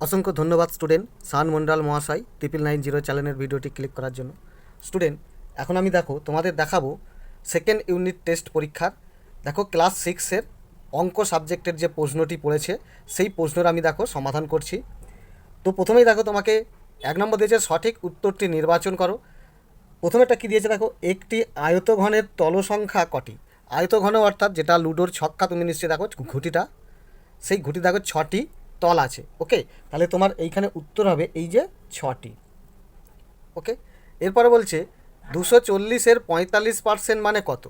অসংখ্য ধন্যবাদ স্টুডেন্ট শান মন্ডল মহাশয় 9990 চ্যানেলের ভিডিওটি ক্লিক করার জন্য। স্টুডেন্ট, এখন আমি তোমাদের দেখাবো সেকেন্ড ইউনিট টেস্ট পরীক্ষার ক্লাস 6-এর অঙ্ক সাবজেক্টের যে প্রশ্নটি পড়েছে সেই প্রশ্নের আমি সমাধান করছি। তো প্রথমেই তোমাকে 1 নম্বর দিয়েছে সঠিক উত্তরটি নির্বাচন করো। প্রথমেটা কী দিয়েছে একটি আয়তঘনের তলসংখ্যা কটি। আয়তঘন অর্থাৎ যেটা লুডোর ছক্কা, তুমি নিশ্চয়ই ঘুটিটা, সেই ঘুটি 6টি তল আছে। ওকে, তাহলে তোমার এইখানে উত্তর হবে এই যে 6টি। ওকে, এরপরে বলছে 240-এর 45% মানে কত।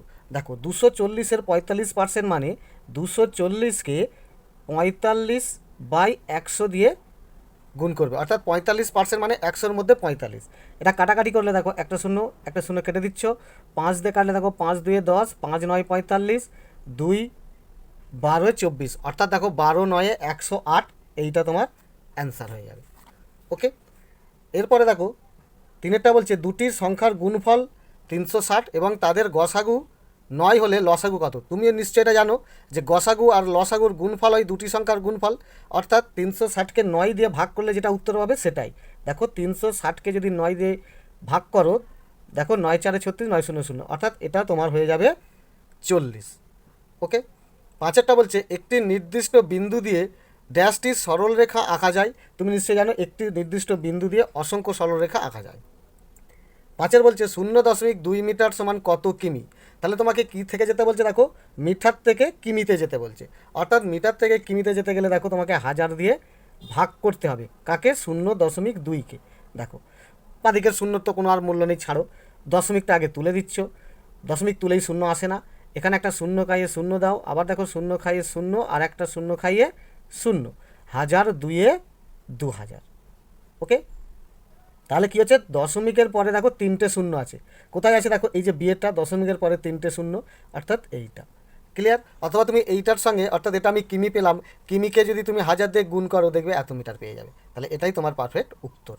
240-এর 45% মানে 240-কে 45/100 দিয়ে গুণ করবে, অর্থাৎ 45% মানে 100-র মধ্যে 45। এটা কাটাকাটি করলে একটা শূন্য কেটে দিচ্ছ, 5 দিয়ে কাটলে 5 2 10, 5 9 45, 2 12 24, অর্থাৎ 12 9 108, এইটা তোমার অ্যান্সার হয়ে যাবে। ওকে, এরপরে তিনেরটা বলছে দুটি সংখ্যার গুণফল 360 এবং তাদের গসাগু 9 হলে লসাগু কত। তুমি নিশ্চয়ই এটা জানো যে গসাগু আর লসাগুর গুণফল হয় দুটি সংখ্যার গুণফল, অর্থাৎ 360-কে 9 দিয়ে ভাগ করলে যেটা উত্তর হবে সেটাই। 360-কে যদি 9 দিয়ে ভাগ করো, 9 4 36, 9 0 0, অর্থাৎ এটা তোমার হয়ে যাবে 40। ওকে, পাঁচেরটা বলছে একটি নির্দিষ্ট বিন্দু দিয়ে ড্যাশটি সরলরেখা আঁকা যায়। তুমি নিশ্চয়ই জানো একটি নির্দিষ্ট বিন্দু দিয়ে অসংখ্য সরলরেখা আঁকা যায়। পাঁচের বলছে 0.2 মিটার সমান কত কিমি। তাহলে তোমাকে কি থেকে যেতে বলছে, মিটার থেকে কিমিতে যেতে বলছে, অর্থাৎ মিটার থেকে কিমিতে যেতে গেলে তোমাকে 1000 দিয়ে ভাগ করতে হবে। কাকে? 0.2-কে। বাদিকের শূন্য তো কোনো আর মূল্য নেই, ছাড়ো, দশমিকটা আগে তুলে দিচ্ছ, দশমিক তুলেই শূন্য আসে না, এখানে একটা শূন্য খাইয়ে শূন্য দাও, আবার শূন্য খাইয়ে শূন্য, আর একটা শূন্য খাইয়ে শূন্য, 1000 2-এ 2000। ওকে, তাহলে কী হচ্ছে, দশমিকের পরে তিনটে শূন্য আছে। কোথায় আছে? এই যে বিয়েরটা, দশমিকের পরে তিনটে শূন্য, অর্থাৎ এইটা। ক্লিয়ার? অথবা তুমি এইটার সঙ্গে, অর্থাৎ এটা আমি কিমি পেলাম, কিমিকে যদি তুমি 1000 দিয়ে গুণ করো দেখবে এত মিটার পেয়ে যাবে। তাহলে এটাই তোমার পারফেক্ট উত্তর।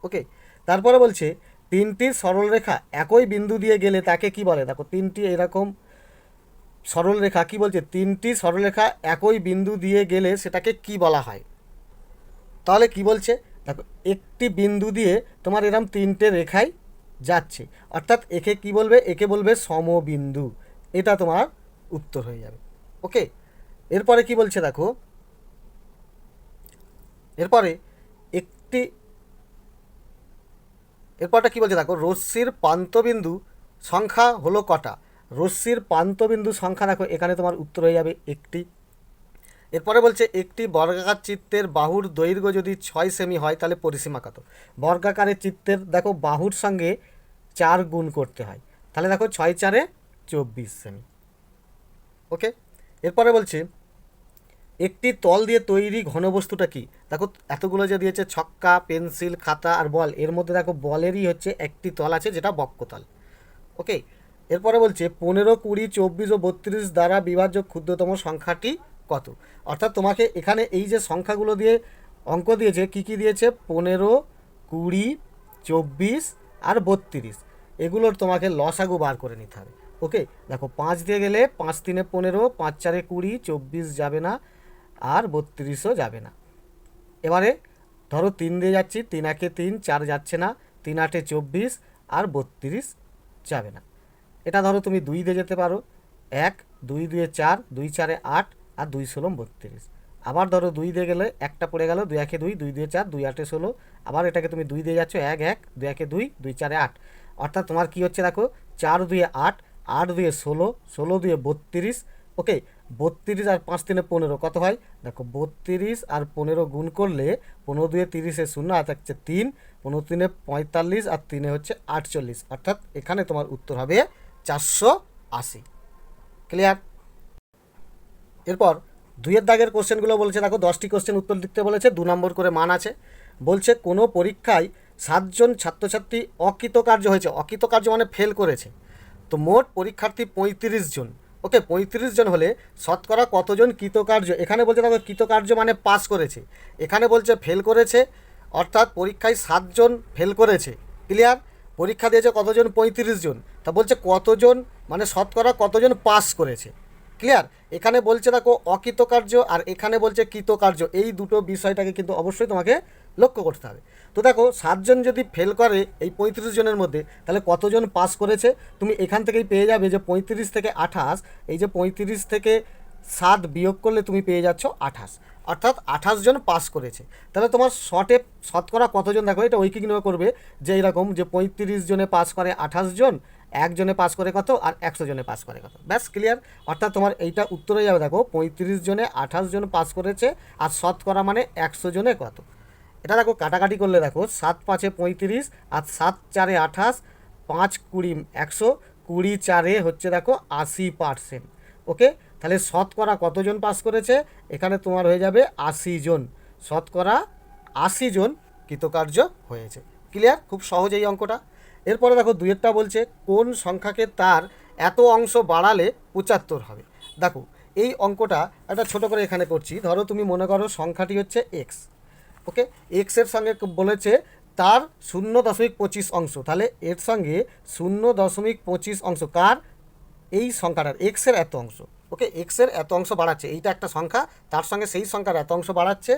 ওকে, তারপরে বলছে তিনটি সরলরেখা একই বিন্দু দিয়ে গেলে তাকে কি বলে। তিনটি এরকম সরলরেখা কি বলছে, তিনটি সরলরেখা একই বিন্দু দিয়ে গেলে সেটাকে কি বলা হয়। তাহলে কি বলছে, একটি বিন্দু দিয়ে তোমার এরকম তিনটে রেখাই যাচ্ছে, অর্থাৎ একে কি বলবে, একে বলবে সমবিন্দু। এটা তোমার উত্তর হয়ে যাবে। ওকে, এরপরে কি বলছে এরপরটা কি বলছে রশ্মির প্রান্তবিন্দু সংখ্যা হলো কটা। রশ্মির প্রান্তবিন্দু সংখ্যা এখানে তোমার উত্তর হয়ে যাবে একটি। এরপরে বলছে একটি বর্গাকার চিত্রের বাহুর দৈর্ঘ্য যদি 6 সেমি হয় তাহলে পরিসীমা কত। বর্গাকারের চিত্রের বাহুর সঙ্গে 4 গুণ করতে হয়, তাহলে 6 4 24 সেমি। ওকে, এরপরে বলছে একটি তল দিয়ে তৈরি ঘনবস্তুটা কি। এতগুলো যে দিয়েছে, ছক্কা, পেন্সিল, খাতা আর বল, এর মধ্যে বলেরই হচ্ছে একটি তল আছে যেটা বক্ষতল। ওকে, এরপরে বলছে 15 20 24 ও 32 দ্বারা বিভাজ্য ক্ষুদ্রতম সংখ্যাটি কত। অর্থাৎ তোমাকে এখানে এই যে সংখ্যাগুলো দিয়ে অঙ্ক দিয়েছে, কি কি দিয়েছে, 15 20 24 আর 32, এগুলোর তোমাকে লসাগু বার করে নিতে হবে। ওকে, 5 দিয়ে গেলে 5 3 15, 5 4 20, 24 যাবে না, আর 32ও যাবে না। এবারে ধরো 3 দিয়ে যাচ্ছি, 3 1 3, 4 যাচ্ছে না, 3 8 24, আর 32 যাবে না। এটা ধরো তুমি 2 দিয়ে যেতে পারো, 1 2 2 4, 2 4 8, আর 2 16 32। আবার ধরো 2 দিয়ে গেলে একটা পড়ে গেল, 2 1 2, 2 2 4, 2 8 16। আবার এটাকে তুমি 2 দিয়ে যাচ্ছ, 1 1, 2 1 2, 2 4 8, অর্থাৎ তোমার কি হচ্ছে 4 2 8, 8 2 16, 16 2 32। ওকে, 32 আর 5 3 15 কত হয়, 32 আর 15 গুণ করলে 15 2 30 শূন্য, আর থাকছে 3, 15 3 45, আর 3 হচ্ছে 48, অর্থাৎ এখানে তোমার উত্তর হবে 480। ক্লিয়ার? এরপর 2-এর দাগের কোশ্চেনগুলো বলছে 10টি কোশ্চেন উত্তর লিখতে বলেছে, 2 নম্বর করে মান আছে। বলছে কোনো পরীক্ষায় 7 জন ছাত্রছাত্রী অকৃতকার্য হয়েছে। অকৃতকার্য মানে ফেল করেছে। তো মোট পরীক্ষার্থী 35 জন। ওকে, 35 জন হলে শতকরা কতজন কৃতকার্য। এখানে বলছে কৃতকার্য মানে পাস করেছে, এখানে বলছে ফেল করেছে, অর্থাৎ পরীক্ষায় 7 জন ফেল করেছে। ক্লিয়ার? পরীক্ষা দিয়েছে কতজন, 35 জন। তা বলছে কতজন মানে শতকরা কতজন পাস করেছে। ক্লিয়ার? এখানে বলছে দেখো অকৃতকার্য আর এখানে বলছে কৃতকার্য, এই দুটো বিষয়টাকে কিন্তু অবশ্যই তোমাকে লক্ষ্য করতে হবে। তো দেখো 7জন যদি ফেল করে এই 35 জনের মধ্যে, তাহলে কতজন পাস করেছে তুমি এখান থেকেই পেয়ে যাবে যে 35 থেকে 28, এই যে 35 থেকে 7 বিয়োগ করলে তুমি পেয়ে যাচ্ছ 28, অর্থাৎ 28 জন পাস করেছে। তাহলে তোমার শতকরা কতজন, দেখো এটা ঐকিক নিয়োগ করবে যে এইরকম যে 35 জনে পাস করে 28 জন, একজনে পাস করে কত আর 100 জনে পাস করে কত, ব্যাস ক্লিয়ার। অর্থাৎ তোমার এইটা উত্তর হয়ে যাবে, দেখো 35 জনে 28 জন পাস করেছে আর শতকরা মানে 100 জনে কত। এটা দেখো কাটাকাটি করলে দেখো 7 5 35 আর 7 4 28, 5 20 100, 20 4 হচ্ছে দেখো 80%। ওকে, তাহলে শতকরা কতজন পাস করেছে, এখানে তোমার হয়ে যাবে 80 জন, শতকরা 80 জন কৃতকার্য হয়েছে। ক্লিয়ার? খুব সহজ এই অঙ্কটা। এরপরে দেখো দুইয়েরটা বলছে কোন সংখ্যাকে তার এত অংশ বাড়ালে 75 হবে। দেখো এই অঙ্কটা একটা ছোট করে এখানে করছি। ধরো তুমি মনে করো সংখ্যাটি হচ্ছে এক্স, ওকে, এক্সের সঙ্গে বলেছে তার 0.25 অংশ, তাহলে এর সঙ্গে 0.25 অংশ কার, এই সংখ্যাটার এক্সের এত অংশ। ওকে, এক্সের এত অংশ বাড়াচ্ছে, এইটা একটা সংখ্যা, তার সঙ্গে সেই সংখ্যার এত অংশ বাড়াচ্ছে,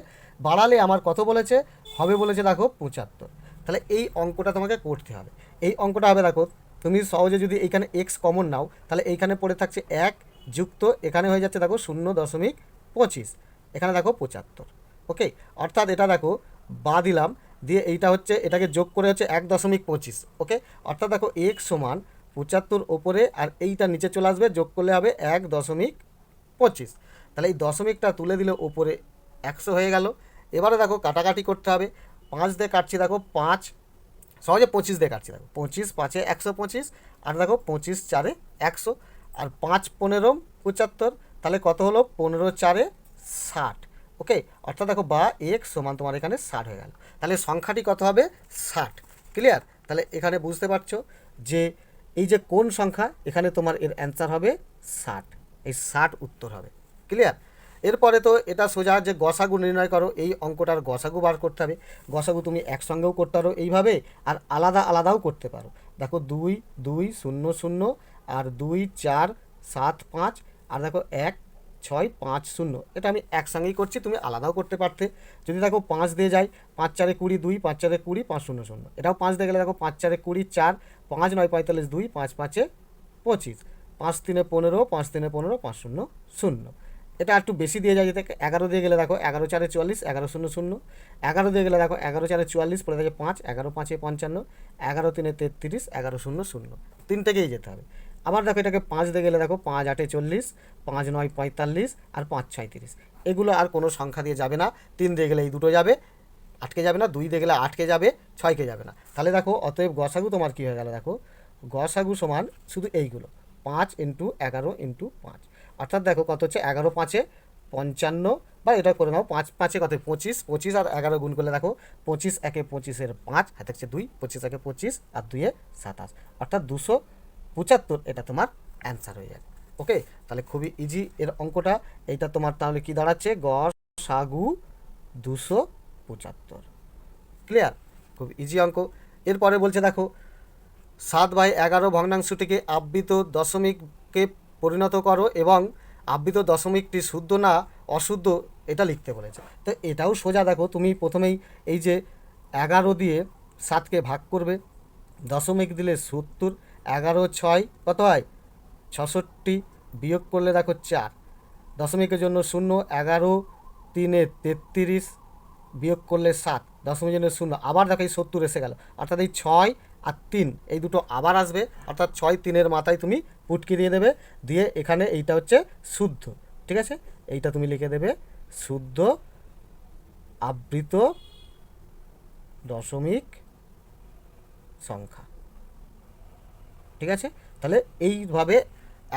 বাড়ালে আমার কত বলেছে হবে, বলেছে দেখো 75। তাহলে এই অঙ্কটা তোমাকে করতে হবে। এই অঙ্কটা হবে দেখো তুমি সহজে যদি এইখানে এক্স কমন নাও, তাহলে এইখানে পড়ে থাকছে 1 যুক্ত এখানে হয়ে যাচ্ছে দেখো 0.25, এখানে দেখো 75। ওকে, অর্থাৎ এটা দেখো বা দিলাম, দিয়ে এইটা হচ্ছে এটাকে যোগ করে হচ্ছে 1.25। ওকে, অর্থাৎ দেখো এক্স সমান 75 ওপরে আর এইটা নিচে চলে আসবে, যোগ করলে হবে 1.25। তাহলে এই দশমিকটা তুলে দিলে ওপরে 100 হয়ে গেল। এবারে দেখো কাটাকাটি করতে হবে, 5 দিয়ে কাটছি, দেখো 5 সহজে 25 দিয়ে কাটছি, দেখো 25 5 125 আর দেখো 25 4 100 আর 5 15 75, তাহলে কত হলো 15 4 60। ওকে, অর্থাৎ দেখো বা এক্স সমান তোমার এখানে 60 হয়ে গেল। তাহলে সংখ্যাটি কত হবে 60। ক্লিয়ার? তাহলে এখানে বুঝতে পারছো যে এই যে কোন সংখ্যা, এখানে তোমার এর অ্যান্সার হবে 60, এই 60 উত্তর হবে। ক্লিয়ার? এরপরে তো এটা সোজা যে গসাগু নির্ণয় করো, এই অঙ্কটার গসাগু বার করতে হবে। গসাগু তুমি একসঙ্গেও করতে পারো এইভাবে, আর আলাদা আলাদাও করতে পারো। দেখো 2 2 0 0 আর 2 4 7 5 আর দেখো 1 6 5 0, এটা আমি একসঙ্গেই করছি, তুমি আলাদাও করতে পারতে। যদি দেখো 5 দিয়ে যাই, 5 4 20 2 5 4 20 5 0 0, এটাও 5 দিয়ে গেলে দেখো 5 4 20 4 5 9 45 2 5 5 25 5 3 15 5 3 15 5 0 0। এটা একটু বেশি দিয়ে যায়, যেতে 11 দিয়ে গেলে দেখো 11 4 44 11 0 0, 11 দিয়ে গেলে দেখো 11 4 44 পড়ে থাকে 5 11 5 55 11 3 33 11 0 0, তিনটেকেই যেতে হবে। আবার দেখো এটাকে 5 দিয়ে গেলে দেখো 5 8 40 5 9 45 আর 5 6 30, এগুলো আর কোনো সংখ্যা দিয়ে যাবে না। 3 দিয়ে গেলে এই দুটো যাবে, আটকে যাবে না, 2 দিয়ে গেলে আটকে যাবে, 6কে যাবে না। তাহলে দেখো অতএব গসাগু তোমার কী হয়ে গেল, দেখো গসাগু সমান শুধু এইগুলো 5 × 11 × 5, অর্থাৎ দেখো কত হচ্ছে 11 5 55, বা এটা করে নাও 5 5 কত 25, 25 আর 11 গুণ করলে দেখো 25 1 25 5 হাতে হচ্ছে 2, 25 1 25 আর 2 27, অর্থাৎ 275, এটা তোমার অ্যান্সার হয়ে যাবে। ওকে, তাহলে খুবই ইজি এর অঙ্কটা। এইটা তোমার তাহলে কি দাঁড়াচ্ছে, গসাগু 275। ক্লিয়ার? খুব ইজি অঙ্ক। এরপরে বলছে দেখো 7/11 ভগ্নাংশটিকে আবৃত দশমিককে পরিণত করো এবং আবৃত দশমিকটি শুদ্ধ না অশুদ্ধ এটা লিখতে বলেছে। তো এটাও সোজা, দেখো তুমি প্রথমেই এই যে 11 দিয়ে 7কে ভাগ করবে, দশমিক দিলে 70, 11 6 কত হয় 66, বিয়োগ করলে দেখো 4, দশমিকের জন্য 0, 11 3 33, বিয়োগ করলে 7, দশমিকের জন্য 0, আবার দেখো এই 70 এসে গেল, অর্থাৎ এই 6 আর 3 এই দুটো আবার আসবে, অর্থাৎ 6 3-এর মাথায় তুমি পুটকি দিয়ে দেবে, দিয়ে এখানে এইটা হচ্ছে শুদ্ধ। ঠিক আছে, এইটা তুমি লিখে দেবে শুদ্ধ আবৃত দশমিক সংখ্যা। ঠিক আছে, তাহলে এইভাবে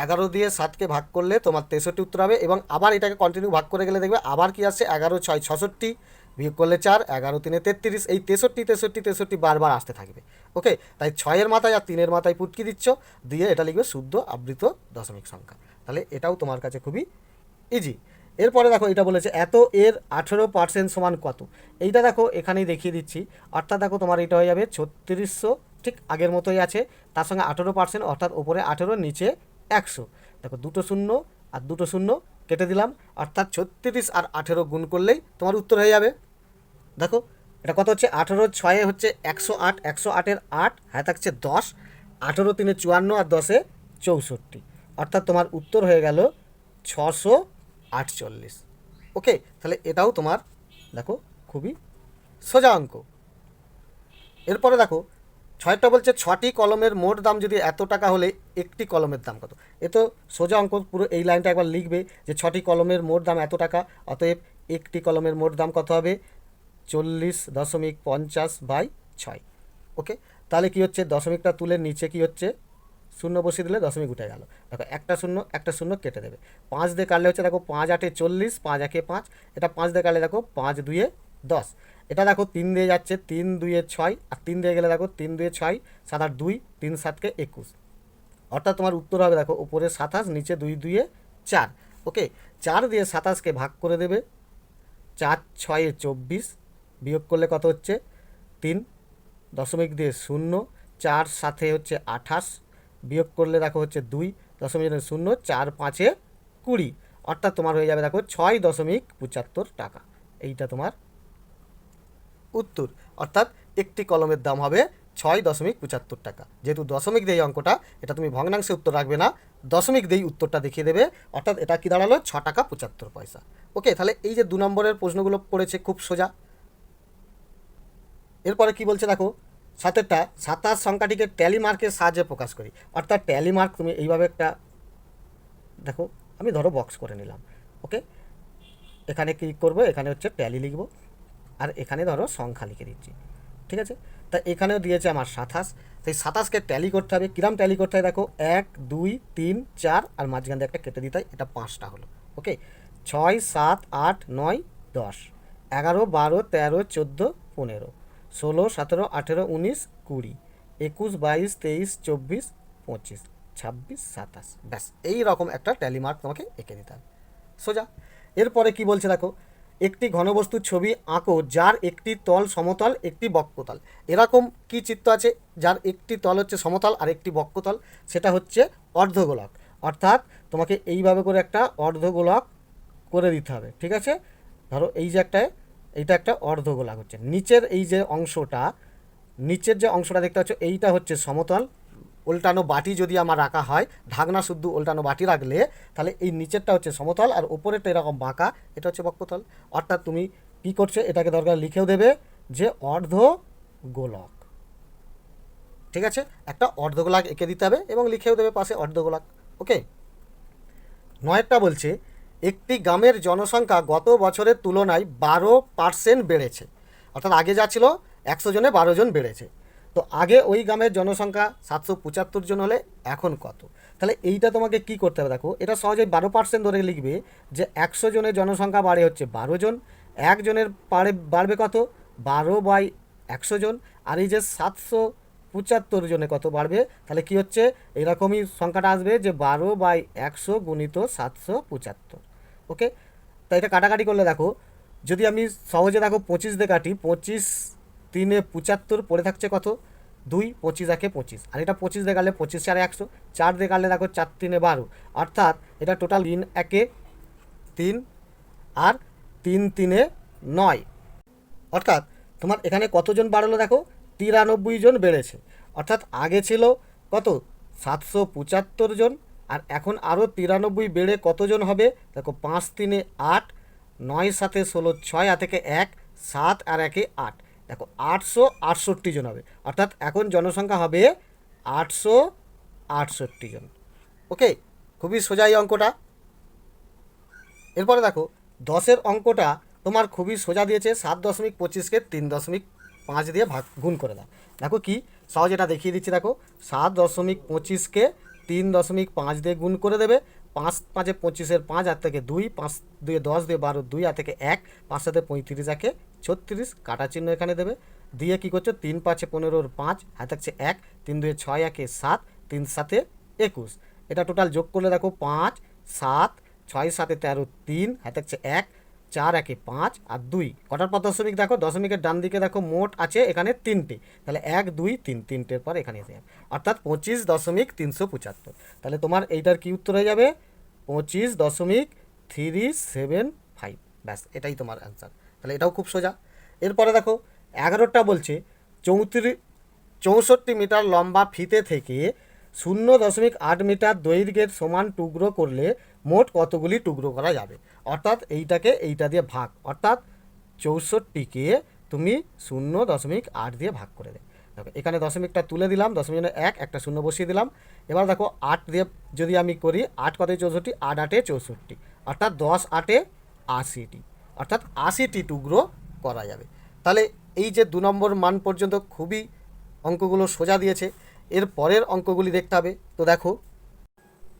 11 দিয়ে 7কে ভাগ করলে তোমার 63 উত্তর হবে, এবং আবার এটাকে কন্টিনিউ ভাগ করে গেলে দেখবে আবার কি আসছে 11 6 66, বিয়োগ করলে 4, 11 3 33, এই 63 63 63 বারবার আসতে থাকবে। ওকে, তাই 6-এর মাথায় আর 3-এর মাথায় পুটকি দিচ্ছ, দিয়ে এটা লিখবে শুদ্ধ আবৃত দশমিক সংখ্যা। তাহলে এটাও তোমার কাছে খুবই ইজি। এরপরে দেখো এটা বলেছে এত এর 18% সমান কত, এইটা দেখো এখানেই দেখিয়ে দিচ্ছি। অর্থাৎ দেখো তোমার এটা হয়ে যাবে 3600, ঠিক আগের মতোই আছে, তার সঙ্গে 18%, অর্থাৎ ওপরে 18 নিচে 100, দেখো দুটো শূন্য আর দুটো শূন্য কেটে দিলাম, অর্থাৎ 36 আর 18 গুণ করলেই তোমার উত্তর হয়ে যাবে। দেখো এটা কত হচ্ছে, 18 ছয়ে হচ্ছে 108, 108-এর 8 হ্যাঁ থাকছে 10, 18 3-এ 54 আর 10-এ 64, অর্থাৎ তোমার উত্তর হয়ে গেল 648। ওকে, তাহলে এটাও তোমার দেখো খুবই সোজা অঙ্ক। এরপরে দেখো 6টা বলছে 6টি কলমের মোট দাম যদি এত টাকা হলে একটি কলমের দাম কত। এ তো সোজা অঙ্ক, পুরো এই লাইনটা একবার লিখবে যে 6টি কলমের মোট দাম এত টাকা, অতএব একটি কলমের মোট দাম কত হবে, 40.50/6। ওকে, তাহলে কি হচ্ছে, দশমিকটা তুলে নিচে কি হচ্ছে শূন্য বসিয়ে দিলে দশমিক উঠে গেল। দেখো একটা শূন্য কেটে দেবে, 5 দিয়ে কাটলে হচ্ছে দেখো 5 8-এ 40, 5 1-এ 5, এটা 5 দিয়ে কাটলে দেখো 5 2-এ 10, এটা দেখো 3 দিয়ে যাচ্ছে 3 2-এ 6, আর 3 দিয়ে গেলে দেখো 3 2-এ 6, 7 8 2, 3 7-কে 21, অর্থাৎ তোমার উত্তর হবে দেখো উপরে 27, নিচে 2 2-এ 4। ওকে, 4 দিয়ে 27-কে ভাগ করে দেবে, 4 6-এ 24, বিয়োগ করলে কত হচ্ছে 3, দশমিক দিয়ে 0, 4 7-এ হচ্ছে 28, বিয়োগ করলে দেখো হচ্ছে 2, দশমিক 0, 4 5-এ 20, অর্থাৎ তোমার হয়ে যাবে দেখো 6.75 টাকা। এইটা তোমার উত্তর, অর্থাৎ একটি কলমের দাম হবে 6.75 টাকা। যেহেতু দশমিক দিয়ে অঙ্কটা, এটা তুমি ভগ্নাংশে উত্তর রাখবে না, দশমিক দিয়ে উত্তরটা দেখিয়ে দেবে, অর্থাৎ এটা কি দাঁড়ালো 6 টাকা 75 পয়সা। ওকে, তাহলে এই যে 2 নম্বরের প্রশ্নগুলো পড়েছে খুব সোজা। এরপরে কি বলছে দেখো 7টা, 27 সংখ্যাটিকে ট্যালি মার্কের সাহায্যে প্রকাশ করি। অর্থাৎ ট্যালি মার্ক তুমি এইভাবে একটা দেখো, আমি ধরো বক্স করে নিলাম। ওকে, এখানে কি করব, এখানে হচ্ছে ট্যালি লিখব, আর এখানে ধরো সংখ্যা লিখে দিচ্ছি। ঠিক আছে, তা এখানেও দিয়েছে আমার 27, সেই 27-কে ট্যালি করতে হবে। কিরাম ট্যালি করতে হয় দেখো, 1 2 3 4 আর মাঝখান দিয়ে একটা কেটে দিতে হয়, এটা 5টা হলো। ওকে, 6 7 8 9 10 11 12 13 14 15 16 17 18 19 20 21 22 23 24 25 26 27, ব্যাস এই রকম একটা ট্যালি মার্ক তোমাকে এঁকে দিতে হবে, সোজা। এরপরে কি বলছে দেখো, একটি ঘনবস্তুর ছবি আঁকো যার একটি তল সমতল একটি বক্রতল। এরকম কি চিত্র আছে যার একটি তল হচ্ছে সমতল আর একটি বক্রতল, সেটা হচ্ছে অর্ধগোলক। অর্থাৎ তোমাকে এইভাবে করে একটা অর্ধগোলক করে দিতে হবে। ঠিক আছে, ধরো এই যে এইটা একটা অর্ধগোলক হচ্ছে, নিচের এই যে অংশটা, নিচের যে অংশটা দেখতে পাচ্ছ এইটা হচ্ছে সমতল। উল্টানো বাটি যদি আমার রাখা হয়, ঢাকনা শুদ্ধ উল্টানো বাটি রাখলে, তাহলে এই নিচেরটা হচ্ছে সমতল আর উপরেরটা এরকম বাঁকা, এটা হচ্ছে বক্রতল। অর্থাৎ তুমি কি করছো, এটাকে দরকার লিখেও দেবে যে অর্ধ গোলক। ঠিক আছে, একটা অর্ধগোলক এঁকে দিতে হবে এবং লিখেও দেবে পাশে অর্ধগোলক। ওকে, 9টা বলছে একটি গ্রামের জনসংখ্যা গত বছরের তুলনায় 12% বেড়েছে। অর্থাৎ আগে যা ছিল 100 জনে 12 জন বেড়েছে। তো আগে ওই গ্রামের জনসংখ্যা 775 জন হলে এখন কত। তাহলে এইটা তোমাকে কি করতে হবে দেখো, এটা সহজেই 12% ধরে লিখবে যে 100 জনের জনসংখ্যা বাড়ে হচ্ছে 12 জন, একজনের বাড়বে কত 12/100 জন, আর এই যে 775 জনে কত বাড়বে, তাহলে কি হচ্ছে এরকমই সংখ্যাটা আসবে যে 12/100 গুণিত 775। ওকে, তাই এটা কাটাকাটি করলে দেখো, যদি আমি সহজে দেখো 25 দিয়ে কাটি, 25 3-এ 75 পড়ে থাকছে কত 2, 25 1-এ 25, আর এটা 25 দিয়ে কাটলে 25 4-এ 100, 4 দিয়ে কাটলে দেখো 4 3-এ 12, অর্থাৎ এটা টোটাল 3 1-এ 3 আর 3 3-এ 9, অর্থাৎ তোমার এখানে কতজন বাড়লো দেখো 93 জন বেড়েছে। অর্থাৎ আগে ছিল কত 775 জন, আর এখন আরও 93 বেড়ে কতজন হবে দেখো, 5 3-এ 8, 9 7-এ 16, 6 থেকে 1, 7 আর 1-এ 8, দেখো 868 জন হবে। অর্থাৎ এখন জনসংখ্যা হবে 868 জন। ওকে, খুবই সোজা এই অঙ্কটা। এরপরে দেখো 10-এর অঙ্কটা তোমার খুবই সোজা দিয়েছে, 7.25-কে 3.5 দিয়ে গুণ করে দাও। দেখো কি সহজ, এটা দেখিয়ে দিচ্ছি দেখো, 7.25-কে 3.5 দিয়ে গুণ করে দেবে, 5 5-এ 25-এর 5, আর থেকে 2, 5 2-এ 10, 2 12, 2 আর থেকে 1, 5 7-এ 35, 1-এ 36, কাটা চিহ্ন এখানে দেবে, দিয়ে কী করছো 3 5-এ 15-এর 5, হাতে থাকছে 1, 3 2-এ 6, 1-এ 7, 3 7-এ 21, এটা টোটাল যোগ করলে দেখো 5 7, 6 7-এ 13, 3, হাতে থাকছে 1, 4 1-এ 5 আর 2, কটার পর দশমিক দেখো, দশমিকের ডান দিকে দেখো মোট আছে এখানে 3টে, তাহলে 1 2 3, 3টের পর এখানে এসে যাবে, অর্থাৎ 25.375। তাহলে তোমার এইটার কি উত্তর হয়ে যাবে 25.375। ব্যাস, এটাই তোমার অ্যান্সার। তাহলে এটাও খুব সোজা। এরপরে দেখো 11টা বলছে 64 মিটার লম্বা ফিতে থেকে 0.8 মিটার দৈর্ঘ্যের সমান টুকরো করলে মোট কতগুলি টুকরো করা যাবে। অর্থাৎ এইটাকে এইটা দিয়ে ভাগ, অর্থাৎ 64কে তুমি 0.8 দিয়ে ভাগ করে দেবে। দেখো এখানে দশমিকটা তুলে দিলাম, দশমিক একটা শূন্য বসিয়ে দিলাম। এবার দেখো 8 দিয়ে যদি আমি করি, 8 কত 64, 8 8 64, অর্থাৎ 10 8 80টি, অর্থাৎ 80টি টুকরো করা যাবে। তাহলে এই যে 2 নম্বর মান পর্যন্ত খুবই অঙ্কগুলো সোজা দিয়েছে। এর পরের অঙ্কগুলি দেখতে হবে। তো দেখো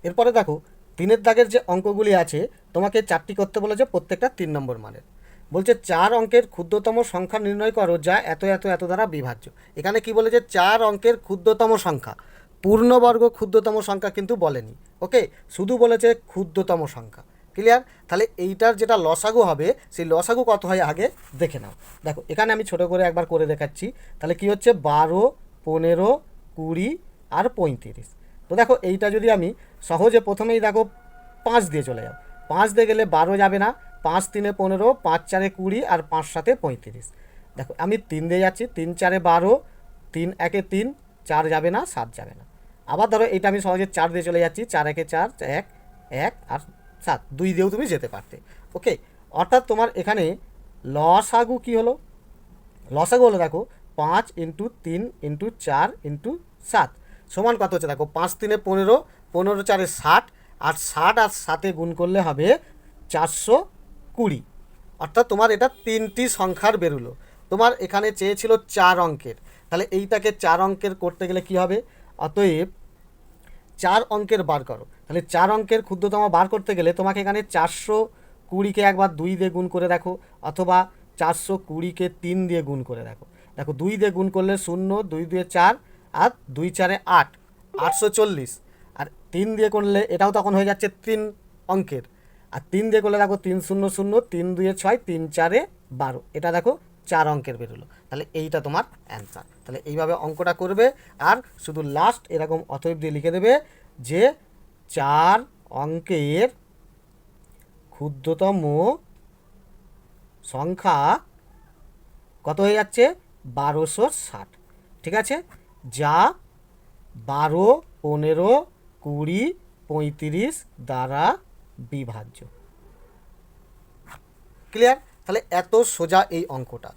এরপরে দেখো 3-এর দাগের যে অঙ্কগুলি আছে তোমাকে 4টি করতে বলেছে, প্রত্যেকটা 3 নম্বর মানের। বলছে 4 অঙ্কের ক্ষুদ্রতম সংখ্যা নির্ণয় করো যা এত এত এত দ্বারা বিভাজ্য। এখানে কি বলেছে? 4 অঙ্কের ক্ষুদ্রতম সংখ্যা, পূর্ণবর্গ ক্ষুদ্রতম সংখ্যা কিন্তু বলেনি। ওকে, শুধু বলেছে ক্ষুদ্রতম সংখ্যা। ক্লিয়ার? তাহলে এইটার যেটা লসাগু হবে, সেই লসাগু কত হয় আগে দেখে নাও। দেখো এখানে আমি ছোট করে একবার করে দেখাচ্ছি। তাহলে কি হচ্ছে? 12, 15, 20 আর 35। তো দেখো এইটা যদি আমি সহজে প্রথমেই দেখো 5 দিয়ে চলে যাও, 5 দিয়ে গেলে 12 যাবে না, 5 3 15, 5 4 20 আর 5 7 35। দেখো আমি 3 দিয়ে যাচ্ছি, 3 4 12, 3 1 3, 4 যাবে না, 7 যাবে না। আবার ধরো এটা আমি সহজে 4 দিয়ে চলে যাচ্ছি, 4 1 4, 1 1 আর 7, 2 দিয়েও তুমি যেতে পারতে। ওকে, অর্থাৎ তোমার এখানে লসাগু কি হলো? লসাগু হলো দেখো 5 × 3 × 4 × 7 সমান কত হচ্ছে? দেখো 5 3 15, 15 4 60, আর 60 আর 7 গুণ করলে হবে 420। অর্থাৎ তোমার এটা 3টি সংখ্যার বেরোলো। তোমার এখানে চেয়েছিল 4 অঙ্কের, তাহলে এইটাকে 4 অঙ্কের করতে গেলে কি হবে? অতএব 4 অঙ্কের বার করো। তাহলে 4 অঙ্কের ক্ষুদ্রতম বার করতে গেলে তোমাকে এখানে 420কে একবার 2 দিয়ে গুণ করে দেখো, অথবা 420কে 3 দিয়ে গুণ করে দেখো। দেখো 2 দিয়ে গুণ করলে 0, 2 2 4 আর 2 4 8, 840। আর 3 দিয়ে করলে এটাও তখন হয়ে যাচ্ছে 3 অঙ্কের। আর 3 দিয়ে করলে দেখো 3 0 0, 3 2 6, 3 4 12। এটা দেখো 4 অঙ্কের বেরোলো। তাহলে এইটা তোমার অ্যান্সার। তাহলে এইভাবে অঙ্কটা করবে, আর শুধু লাস্ট এরকম অতএব দিয়ে লিখে দেবে যে 4 অঙ্কের ক্ষুদ্রতম সংখ্যা কত হয়ে যাচ্ছে? 1260। ঠিক আছে, যা 12, 15, 20, 35 দ্বারা বিভাজ্য। ক্লিয়ার? তাহলে এত সোজা এই অঙ্কটা।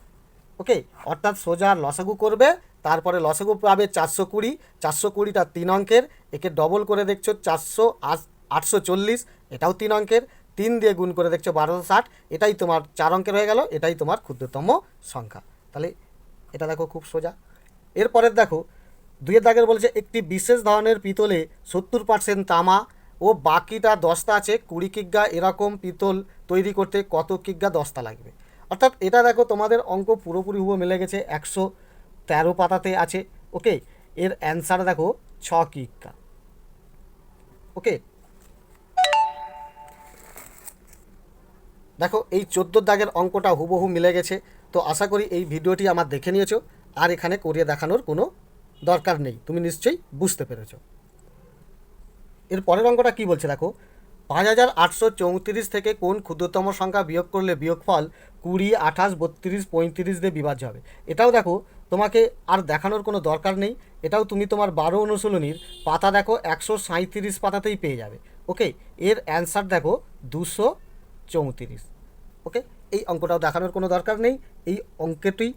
ওকে, অর্থাৎ সোজা লসাগু করবে, তারপরে লসাগু পাবে 420, 420টা 3 অঙ্কের, একে ডবল করে দেখছো 840, এটাও 3 অঙ্কের, 3 দিয়ে গুণ করে দেখছো 1260, এটাই তোমার 4 অঙ্কের হয়ে গেল, এটাই তোমার ক্ষুদ্রতম সংখ্যা। তাহলে এটা দেখো খুব সোজা। এরপরের দেখো 2-এর দাগের বলেছে একটি বিশেষ ধরনের পিতলে 70% তামা ও বাকিটা দস্তা আছে 20 কিগ্রা, এরকম পিতল তৈরি করতে কত কিগ্রা দস্তা লাগবে। অর্থাৎ এটা দেখো তোমাদের অঙ্ক পুরোপুরি হুবহু মিলে গেছে, 113 পাতাতে আছে। ওকে, এর অ্যান্সার দেখো 6 কিগ্রা। ওকে, দেখো এই 14 দাগের অঙ্কটা হুবহু মিলে গেছে। তো আশা করি এই ভিডিওটি আমার দেখে নিয়েছো, আর এখানে করিয়ে দেখানোর কোনো দরকার নেই, তুমি নিশ্চয়ই বুঝতে পেরেছো। এর পরের অঙ্কটা কী বলছে দেখো, 5834 থেকে কোন ক্ষুদ্রতম সংখ্যা বিয়োগ করলে বিয়োগফল 20, 28, 32, 35 দিয়ে বিভাজ্য হবে। এটাও দেখো তোমাকে আর দেখানোর কোনো দরকার নেই, এটাও তুমি তোমার 12 অনুশীলনীর পাতা দেখো 137 পাতাতেই পেয়ে যাবে। ওকে, এর অ্যান্সার দেখো 234। ওকে, এই অঙ্কটাও দেখানোর কোনো দরকার নেই, এই অঙ্কটি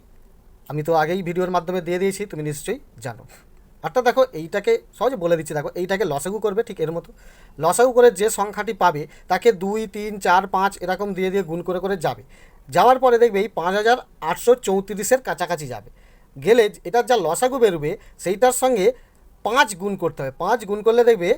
আমি তো আগেই ভিডিওর মাধ্যমে দিয়ে দিয়েছি, তুমি নিশ্চয়ই জানো। অর্থাৎ দেখো এইটাকে সহজে বলে দিচ্ছি, দেখো এইটাকে লসাগু করবে ঠিক এর মতো। লসাগু করে যে সংখ্যাটি পাবে তাকে 2, 3, 4, 5 এরকম দিয়ে দিয়ে গুণ করে করে যাবে। যাওয়ার পরে দেখবে এই 5834-এর কাছাকাছি যাবে, গেলে এটার যা লসাগু বেরোবে সেইটার সঙ্গে 5 গুণ করতে হবে। 5 গুণ করলে দেখবে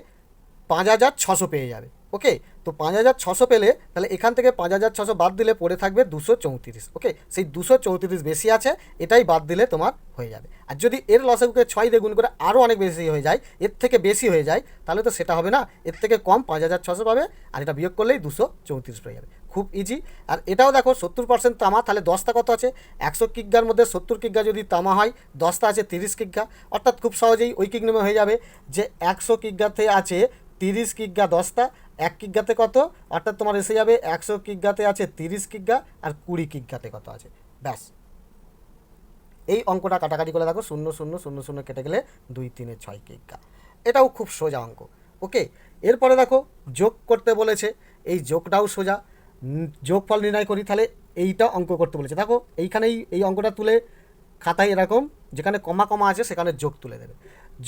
5600 পেয়ে যাবে। ওকে, তো 5600 পেলে তাহলে এখান থেকে 5600 বাদ দিলে পড়ে থাকবে 234। ওকে, সেই 234 বেশি আছে, এটাই বাদ দিলে তোমার হয়ে যাবে। আর যদি এর লসাগুকে 6 দিয়ে গুণ করে আরও অনেক বেশি হয়ে যায়, এর থেকে বেশি হয়ে যায়, তাহলে তো সেটা হবে না, এর থেকে কম 5600 পাবে, আর এটা বিয়োগ করলেই 234 পেয়ে যাবে। খুব ইজি। আর এটাও দেখো 70% তামা, তাহলে দস্তা কত আছে? 100 কিগ্রার মধ্যে 70 কিগ্রা যদি তামা হয়, দস্তা আছে 30 কিগ্রা। অর্থাৎ খুব সহজেই ঐকিক নিয়মে হয়ে যাবে যে 100 কিগ্রাতে আছে 30 কিগ্রা দস্তা, 1 কিগ্গাতে কত, অর্থাৎ তোমার এসে যাবে 100 কিগ্গাতে আছে 30 কিগ্গা, আর 20 কিগ্গাতে কত আছে, ব্যাস। এই অঙ্কটা কাটাকাটি করে দেখো, 0 0 0 0 কেটে গেলে 2 3 6 কিগ্গা। এটাও খুব সোজা অঙ্ক। ওকে, এরপরে দেখো যোগ করতে বলেছে, এই যোগটাও সোজা। যোগফল নির্ণয় করি, তাহলে এইটা অঙ্ক করতে বলেছে। দেখো এইখানেই এই অঙ্কটা তুলে খাতায় এরকম যেখানে কমা কমা আছে সেখানে যোগ তুলে দেবে।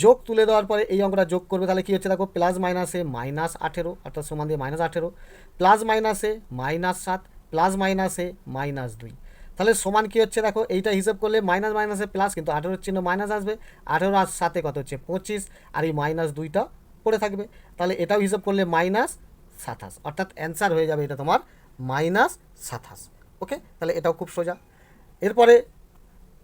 যোগ তুলে দেওয়ার পরে এই অঙ্কটা যোগ করবে, তাহলে কী হচ্ছে দেখো, প্লাস মাইনাসে -18 অর্থাৎ সমান দিয়ে -18, প্লাস মাইনাসে -7, প্লাস মাইনাসে -2, তাহলে সমান কী হচ্ছে দেখো, এইটা হিসাব করলে মাইনাস মাইনাসে প্লাস, কিন্তু 18 চিহ্ন মাইনাস আসবে, 18 আর 7 কত হচ্ছে 25, আর এই -2টা পড়ে থাকবে, তাহলে এটাও হিসাব করলে -27, অর্থাৎ অ্যান্সার হয়ে যাবে এটা তোমার -27। ওকে, তাহলে এটাও খুব সোজা। এরপরে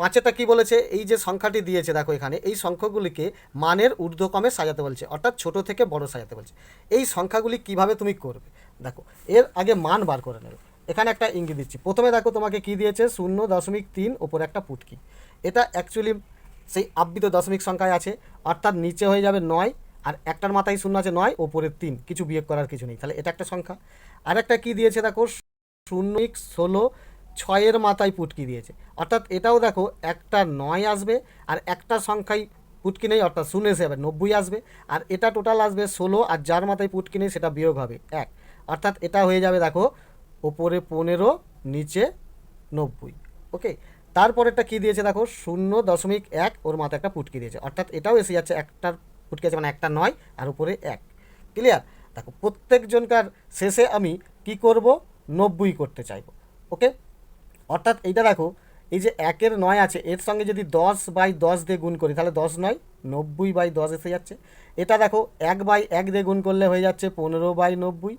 5টা কী বলেছে, এই যে সংখ্যাটি দিয়েছে দেখো এখানে, এই সংখ্যাগুলিকে মানের ঊর্ধ্বক্রমে সাজাতে বলছে, অর্থাৎ ছোট থেকে বড় সাজাতে বলছে। এই সংখ্যাগুলি কিভাবে তুমি করবে দেখো, এর আগে মান বার করে নেবে। এখানে একটা ইঙ্গিত দিচ্ছি, প্রথমে দেখো তোমাকে কি দিয়েছে 0.3 ওপরে একটা পুটকি, এটা অ্যাকচুয়ালি সেই আবৃত দশমিক সংখ্যায় আছে, অর্থাৎ নিচে হয়ে যাবে 9, আর একটার মাথায় 0 আছে 9, ওপরে 3, কিছু বিয়োগ করার কিছু নেই, তাহলে এটা একটা সংখ্যা। আর একটা কী দিয়েছে দেখো 0.16, 6-এর মাথায় পুটকি দিয়েছে, অর্থাৎ এটাও দেখো একটা 9 আসবে, আর একটা সংখ্যায় পুটকি নেই, অর্থাৎ 0 হিসেবে 90 আসবে, আর এটা টোটাল আসবে 16, আর যার মাথায় পুটকি নেই সেটা বিয়োগ হবে 1, অর্থাৎ এটা হয়ে যাবে দেখো ওপরে 15, নিচে 90। ওকে, তারপরেরটা কী দিয়েছে দেখো 0.1, ওর মাথায় একটা পুটকি দিয়েছে, অর্থাৎ এটাও এসে যাচ্ছে একটার পুটকি আছে মানে একটা 9, আর উপরে 1। ক্লিয়ার? দেখো প্রত্যেকজনকার শেষে আমি কি করব, 90 করতে চাইবো। ওকে, অর্থাৎ এইটা দেখো, এই যে 1-এর 9 আছে, এর সঙ্গে যদি 10/10 দিয়ে গুণ করি তাহলে 10 9, 90/10 এসে যাচ্ছে। এটা দেখো 1/1 দিয়ে গুণ করলে হয়ে যাচ্ছে 15/90।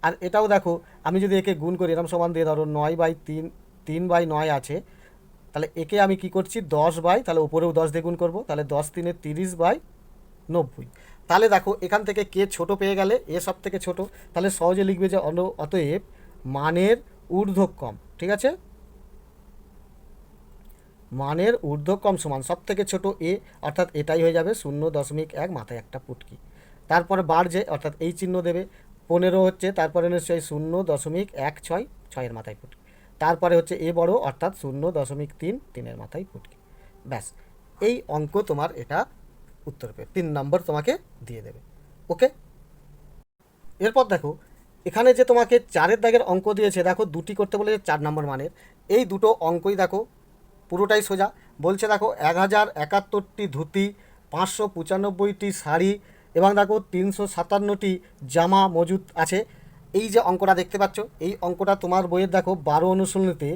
আর এটাও দেখো আমি যদি একে গুণ করি, এরকম সমান দিয়ে ধরো 9/3, 3/9 আছে, তাহলে একে আমি কি করছি 10 তাহলে উপরেও 10 দিয়ে গুণ করবো, তাহলে 10 3 30/90। তাহলে দেখো এখান থেকে কে ছোট পেয়ে গেলে, এ সব থেকে ছোট, তাহলে সহজে লিখবে যে অতএব মানের ঊর্ধ্বক্রম, ঠিক আছে, মানের ঊর্ধ্বক্রম সমান সব থেকে ছোট এ, অর্থাৎ এটাই হয়ে যাবে 0.1, মাথায় একটা পুটকি। তারপরে বাড়ছে, অর্থাৎ এই চিহ্ন দেবে। 15 হচ্ছে, তারপরে নিশ্চয়ই 0.16, 6-এর মাথায় পুটকি। তারপরে হচ্ছে এ বড়, অর্থাৎ 0.3, 3-এর মাথায় পুটকি। ব্যাস, এই অঙ্ক তোমার এটা উত্তর পেয়ে 3 নম্বর তোমাকে দিয়ে দেবে। ওকে, এরপর দেখো এখানে যে তোমাকে 4-এর দাগের অঙ্ক দিয়েছে, দেখো দুটি করতে বলেছে 4 নম্বর মানের। এই দুটো অঙ্কই দেখো পুরোটাই সোজা। বলছে দেখো 1071টি ধুতি, 595টি শাড়ি এবং দেখো 357টি জামা মজুদ আছে। এই যে অঙ্কটা দেখতে পাচ্ছ, এই অঙ্কটা তোমার বইয়ের দেখো 12 অনুশীলনীতে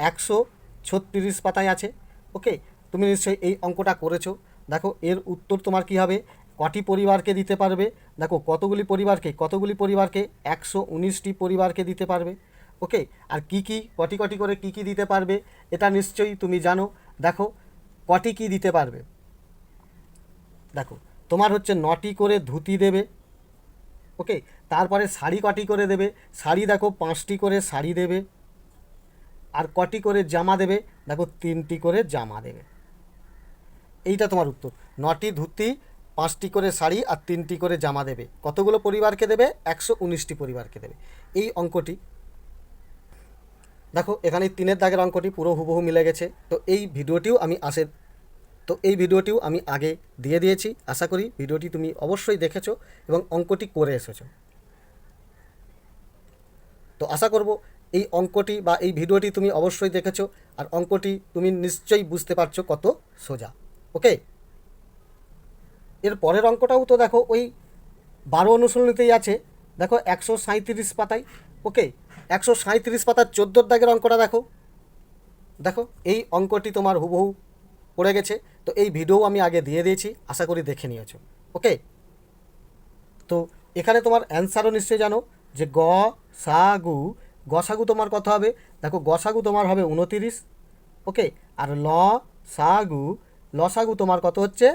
136 পাতায় আছে। ওকে, তুমি নিশ্চয়ই এই অঙ্কটা করেছো। দেখো এর উত্তর তোমার কি হবে, কটি পরিবারকে দিতে পারবে, দেখো কতগুলি পরিবারকে 119টি পরিবারকে দিতে পারবে। ওকে, আর কি কটি করে কি দিতে পারবে এটা নিশ্চয়ই তুমি জানো। দেখো কটি কি দিতে পারবে, দেখো তোমার হচ্ছে 9টি করে ধুতি দেবে। ওকে, তারপরে শাড়ি কটি করে দেবে, শাড়ি দেখো 5টি করে শাড়ি দেবে। আর কটি করে জামা দেবে, দেখো 3টি করে জামা দেবে। এইটা তোমার উত্তর, 9টি ধুতি, 5টি করে শাড়ি আর 3টি করে জামা দেবে। কতগুলো পরিবারকে দেবে, 119টি পরিবারকে দেবে। এই অঙ্কটি দেখো এখানে 3-এর দাগের অঙ্কটি পুরো হুবহু মিলে গেছে। তো এই ভিডিওটিও আমি আগে দিয়ে দিয়েছি। আশা করি ভিডিওটি তুমি অবশ্যই দেখেছো এবং অঙ্কটি করে এসেছো। তো আশা করব এই অঙ্কটি বা এই ভিডিওটি তুমি অবশ্যই দেখেছো, আর অঙ্কটি তুমি নিশ্চয়ই বুঝতে পারছো কত সোজা। ওকে, এর পরের অঙ্কটাও তো দেখো ওই 12 অনুশীলনীতেই আছে, দেখো 137 পাতায়। ওকে, 137 পাতার 14-র দাগের অঙ্কটা দেখো। দেখো এই অঙ্কটি তোমার হুবহু পড়ে গেছে। তো এই ভিডিও আমি আগে দিয়ে দিয়েছি, আশা করি দেখে নিয়েছো। ওকে, তো এখানে তোমার অ্যান্সারও নিশ্চয়ই জানো যে গসাগু তোমার কত হবে, দেখো গসাগু তোমার হবে 29। ওকে, আর লসাগু তোমার কত হচ্ছে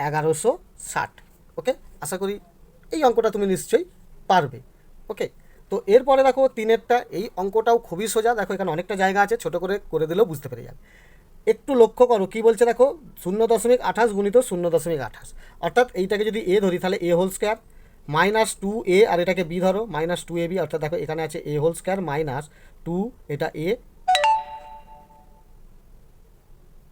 1160। ওকে, আশা করি এই অঙ্কটা তুমি নিশ্চয়ই পারবে। ওকে, তো এরপরে দেখো 3-এরটা, এই অঙ্কটাও খুবই সোজা। দেখো এখানে অনেকটা জায়গা আছে, ছোট করে দিলেও বুঝতে পেরে যাবে। একটু লক্ষ্য করো কি বলছে, দেখো 0.28 গুণিত 0.28, অর্থাৎ এইটাকে যদি এ ধরি তাহলে এ হোল স্কোয়ার, মাইনাস টু এ, আর এটাকে বি ধরো, মাইনাস টু এ বি, অর্থাৎ দেখো এখানে আছে এ হোল স্কোয়ার মাইনাস টু, এটা এ,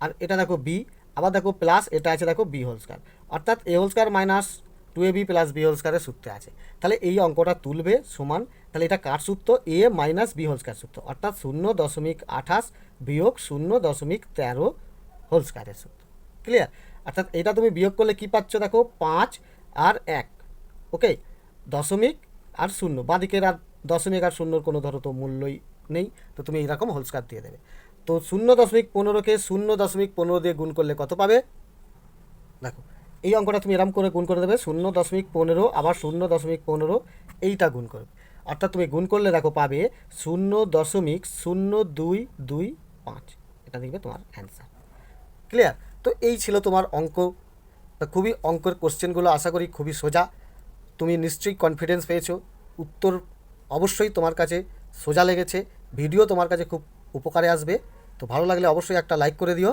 আর এটা দেখো বি, আবার দেখো প্লাস এটা আছে দেখো বি হোল স্কোয়ার, অর্থাৎ এ whole square minus two A B plus B whole স্কোয়ারের সূত্রে আছে। তাহলে এই অঙ্কটা তুলবে সমান, তাহলে এটা কার সূত্র? এ মাইনাস বি হোল স্কোয়ার সূত্র, অর্থাৎ 0.28 বিয়োগ 0.13 হোল স্কোয়ারের সূত্র। ক্লিয়ার? অর্থাৎ এটা তুমি বিয়োগ করলে কি পাচ্ছ দেখো, 5 আর 1, ওকে, দশমিক আর শূন্য, বাঁদিকের আর দশমিক আর শূন্যর কোনো ধরো তো মূল্যই নেই, তো তুমি এইরকম হোল স্কোয়ার দিয়ে দেবে। তো 0.15কে 0.15 দিয়ে গুণ করলে কত পাবে? দেখো এই অঙ্কটা তুমি এরম করে গুণ করে দেবে, 0.15 আবার 0.15 এইটা গুণ করবে, অর্থাৎ তুমি গুণ করলে দেখো পাবে 0.0225, এটা দেখবে তোমার অ্যান্সার। ক্লিয়ার? তো এই ছিল তোমার অঙ্ক। তা খুবই অঙ্কের কোশ্চেনগুলো আশা করি খুবই সোজা, তুমি নিশ্চয়ই কনফিডেন্স পেয়েছো, উত্তর অবশ্যই তোমার কাছে সোজা লেগেছে, ভিডিও তোমার কাছে খুব উপকারে আসবে। তো ভালো লাগলে অবশ্যই একটা লাইক করে দিও।